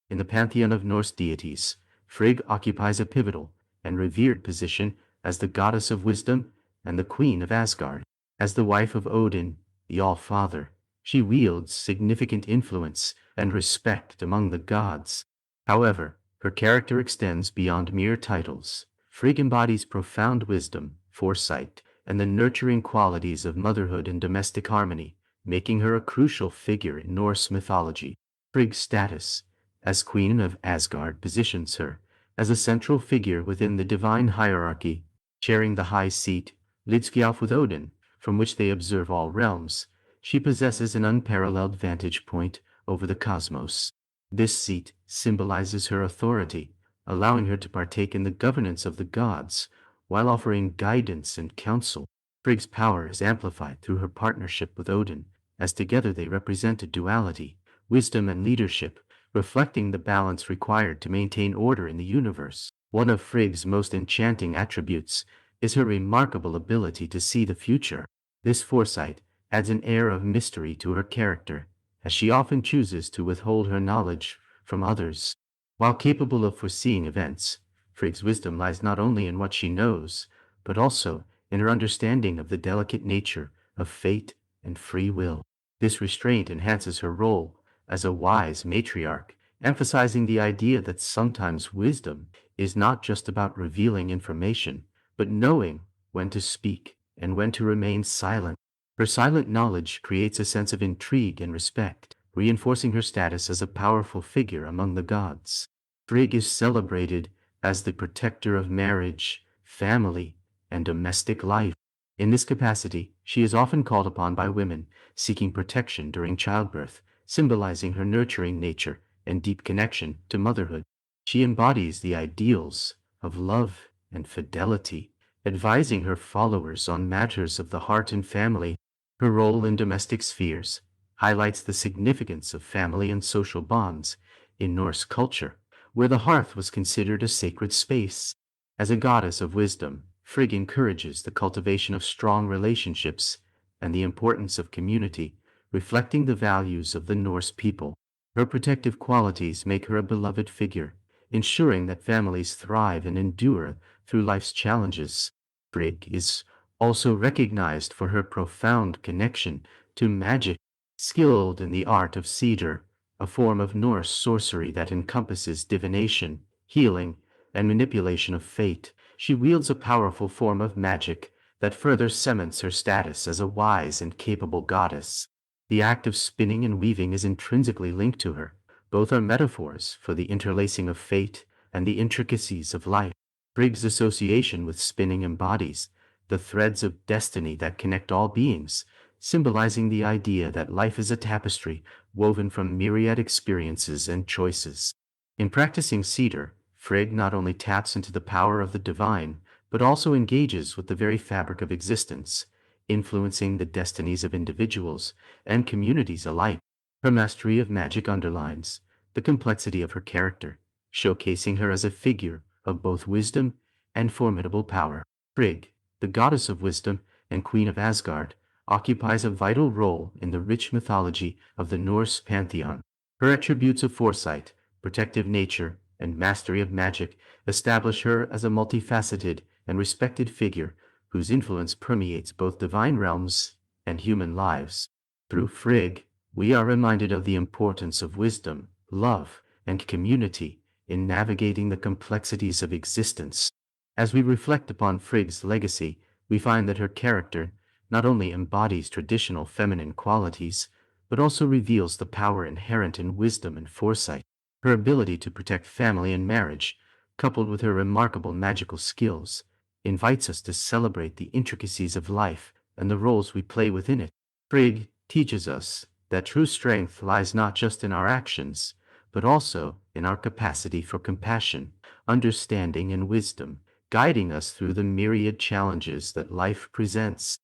In the pantheon of Norse deities, Frigg occupies a pivotal and revered position as the goddess of wisdom and the Queen of Asgard. As the wife of Odin, the All-Father, she wields significant influence and respect among the gods. However, her character extends beyond mere titles. Frigg embodies profound wisdom, foresight, and the nurturing qualities of motherhood and domestic harmony, making her a crucial figure in Norse mythology. Frigg's status as Queen of Asgard positions her as a central figure within the divine hierarchy, sharing the high seat, Lidskjalf with Odin, from which they observe all realms. She possesses an unparalleled vantage point over the cosmos. This seat symbolizes her authority, allowing her to partake in the governance of the gods, while offering guidance and counsel. Frigg's power is amplified through her partnership with Odin, as together they represent a duality, wisdom and leadership, reflecting the balance required to maintain order in the universe. One of Frigg's most enchanting attributes is her remarkable ability to see the future. This foresight adds an air of mystery to her character, as she often chooses to withhold her knowledge from others. While capable of foreseeing events, Frigg's wisdom lies not only in what she knows, but also in her understanding of the delicate nature of fate and free will. This restraint enhances her role as a wise matriarch, emphasizing the idea that sometimes wisdom is not just about revealing information, but knowing when to speak and when to remain silent. Her silent knowledge creates a sense of intrigue and respect, reinforcing her status as a powerful figure among the gods. Frigg is celebrated as the protector of marriage, family, and domestic life. In this capacity, she is often called upon by women seeking protection during childbirth, symbolizing her nurturing nature and deep connection to motherhood. She embodies the ideals of love and fidelity, advising her followers on matters of the heart and family. Her role in domestic spheres highlights the significance of family and social bonds in Norse culture, where the hearth was considered a sacred space. As a goddess of wisdom, Frigg encourages the cultivation of strong relationships and the importance of community, reflecting the values of the Norse people. Her protective qualities make her a beloved figure, ensuring that families thrive and endure through life's challenges. Frigg is also recognized for her profound connection to magic, skilled in the art of cedar, a form of Norse sorcery that encompasses divination, healing, and manipulation of fate. She wields a powerful form of magic that further cements her status as a wise and capable goddess. The act of spinning and weaving is intrinsically linked to her. Both are metaphors for the interlacing of fate and the intricacies of life. Frigg's association with spinning embodies the threads of destiny that connect all beings, symbolizing the idea that life is a tapestry woven from myriad experiences and choices. In practicing cedar, Frigg not only taps into the power of the divine, but also engages with the very fabric of existence, influencing the destinies of individuals and communities alike. Her mastery of magic underlines the complexity of her character, showcasing her as a figure of both wisdom and formidable power. Frigg, the goddess of wisdom and Queen of Asgard, occupies a vital role in the rich mythology of the Norse pantheon. Her attributes of foresight, protective nature, and mastery of magic establish her as a multifaceted and respected figure whose influence permeates both divine realms and human lives. Through Frigg, we are reminded of the importance of wisdom, love, and community in navigating the complexities of existence. As we reflect upon Frigg's legacy, we find that her character not only embodies traditional feminine qualities, but also reveals the power inherent in wisdom and foresight. Her ability to protect family and marriage, coupled with her remarkable magical skills, invites us to celebrate the intricacies of life and the roles we play within it. Frigg teaches us that true strength lies not just in our actions, but also in our capacity for compassion, understanding, and wisdom, guiding us through the myriad challenges that life presents.